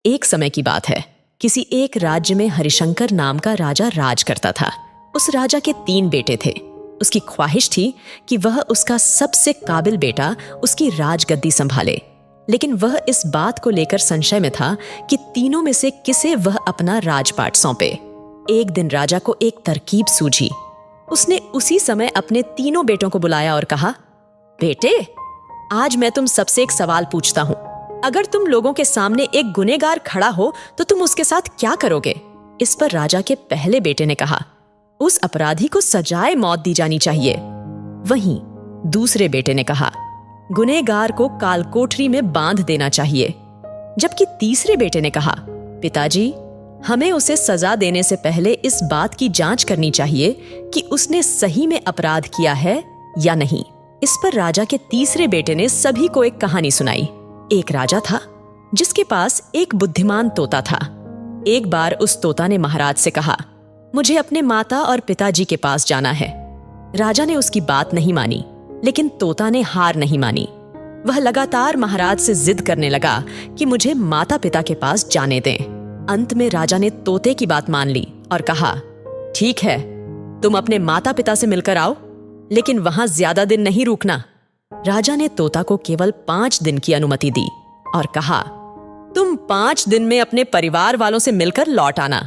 एक समय की बात है। किसी एक राज्य में हरिशंकर नाम का राजा राज करता था। उस राजा के 3 बेटे थे। उसकी ख्वाहिश थी कि वह उसका सबसे काबिल बेटा उसकी राजगद्दी संभाले, लेकिन वह इस बात को लेकर संशय में था कि तीनों में से किसे वह अपना राजपाट सौंपे। एक दिन राजा को एक तरकीब सूझी। उसने उसी समय अपने तीनों बेटों को बुलाया और कहा, बेटे, आज मैं तुम सबसे एक सवाल पूछता हूं। अगर तुम लोगों के सामने एक गुनहगार खड़ा हो तो तुम उसके साथ क्या करोगे? इस पर राजा के पहले बेटे ने कहा, उस अपराधी को सजाए मौत दी जानी चाहिए। वहीं दूसरे बेटे ने कहा, गुनहगार को कालकोठरी में बांध देना चाहिए। जबकि तीसरे बेटे ने कहा, पिताजी, हमें उसे सजा देने से पहले इस बात की जांच करनी चाहिए कि उसने सही में अपराध किया है या नहीं। इस पर राजा के तीसरे बेटे ने सभी को एक कहानी सुनाई। एक राजा था जिसके पास एक बुद्धिमान तोता था। एक बार उस तोता ने महाराज से कहा, मुझे अपने माता और पिताजी के पास जाना है। राजा ने उसकी बात नहीं मानी, लेकिन तोता ने हार नहीं मानी। वह लगातार महाराज से जिद करने लगा कि मुझे माता पिता के पास जाने दें। अंत में राजा ने तोते की बात मान ली और कहा, ठीक है, तुम अपने माता पिता से मिलकर आओ, लेकिन वहां ज्यादा दिन नहीं रुकना। राजा ने तोता को केवल 5 दिन की अनुमति दी और कहा, तुम 5 दिन में अपने परिवार वालों से मिलकर लौट आना।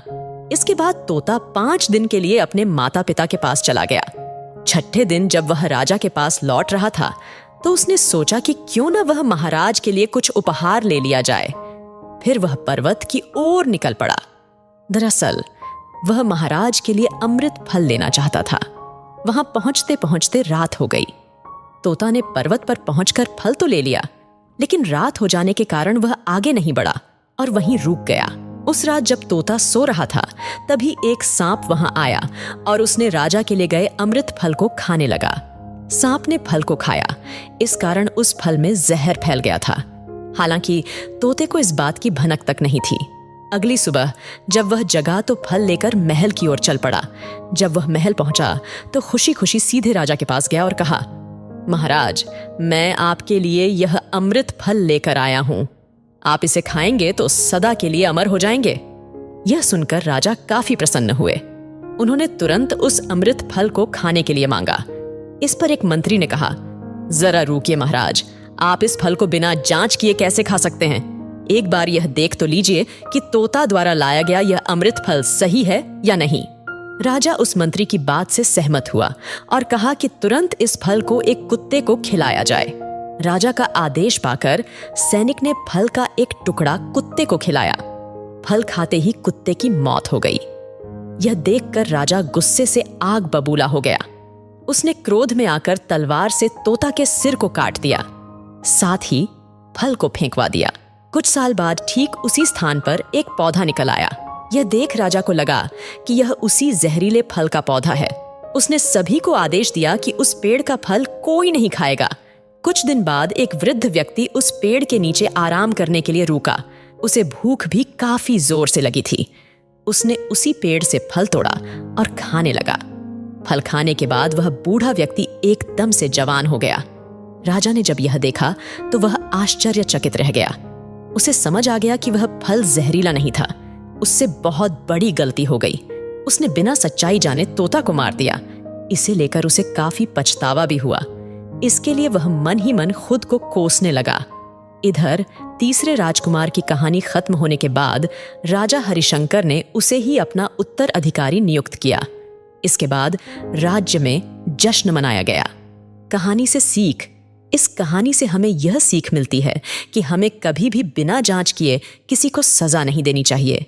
इसके बाद तोता 5 दिन के लिए अपने माता पिता के पास चला गया। 6ठे दिन जब वह राजा के पास लौट रहा था तो उसने सोचा कि क्यों न वह महाराज के लिए कुछ उपहार ले लिया जाए। फिर वह पर्वत की ओर निकल पड़ा। दरअसल वह महाराज के लिए अमृत फल लेना चाहता था। वहां पहुंचते पहुंचते रात हो गई। तोता ने पर्वत पर पहुंचकर फल तो ले लिया, लेकिन रात हो जाने के कारण वह आगे नहीं बढ़ा और वहीं रुक गया। उस रात जब तोता सो रहा था तभी एक सांप वहां आया और उसने राजा के लिए गए अमृत फल को खाने लगा। सांप ने फल को खाया, इस कारण उस फल में जहर फैल गया था। हालांकि तोते को इस बात की भनक तक नहीं थी। अगली सुबह जब वह जगा तो फल लेकर महल की ओर चल पड़ा। जब वह महल पहुंचा तो खुशी खुशी सीधे राजा के पास गया और कहा, महाराज, मैं आपके लिए यह अमृत फल लेकर आया हूं। आप इसे खाएंगे तो सदा के लिए अमर हो जाएंगे। यह सुनकर राजा काफी प्रसन्न हुए। उन्होंने तुरंत उस अमृत फल को खाने के लिए मांगा। इस पर एक मंत्री ने कहा, जरा रुकिए महाराज, आप इस फल को बिना जांच किए कैसे खा सकते हैं? एक बार यह देख तो लीजिए कि तोता द्वारा लाया गया यह अमृत फल सही है या नहीं। राजा उस मंत्री की बात से सहमत हुआ और कहा कि तुरंत इस फल को एक कुत्ते को खिलाया जाए। राजा का आदेश पाकर सैनिक ने फल का एक टुकड़ा कुत्ते को खिलाया। फल खाते ही कुत्ते की मौत हो गई। यह देखकर राजा गुस्से से आग बबूला हो गया। उसने क्रोध में आकर तलवार से तोता के सिर को काट दिया, साथ ही फल को फेंकवा दिया। कुछ साल बाद ठीक उसी स्थान पर एक पौधा निकल आया। यह देख राजा को लगा कि यह उसी जहरीले फल का पौधा है। उसने सभी को आदेश दिया कि उस पेड़ का फल कोई नहीं खाएगा। कुछ दिन बाद एक वृद्ध व्यक्ति उस पेड़ के नीचे आराम करने के लिए रुका। उसे भूख भी काफी जोर से लगी थी। उसने उसी पेड़ से फल तोड़ा और खाने लगा। फल खाने के बाद वह बूढ़ा व्यक्ति एकदम से जवान हो गया। राजा ने जब यह देखा तो वह आश्चर्यचकित रह गया। उसे समझ आ गया कि वह फल जहरीला नहीं था। उससे बहुत बड़ी गलती हो गई। उसने बिना सच्चाई जाने तोता को मार दिया। इसे लेकर उसे काफी पछतावा भी हुआ। इसके लिए वह मन ही मन खुद को कोसने लगा। इधर तीसरे राजकुमार की कहानी खत्म होने के बाद राजा हरिशंकर ने उसे ही अपना उत्तराधिकारी नियुक्त किया। इसके बाद राज्य में जश्न मनाया गया। कहानी से सीख। इस कहानी से हमें यह सीख मिलती है कि हमें कभी भी बिना जांच किए किसी को सजा नहीं देनी चाहिए।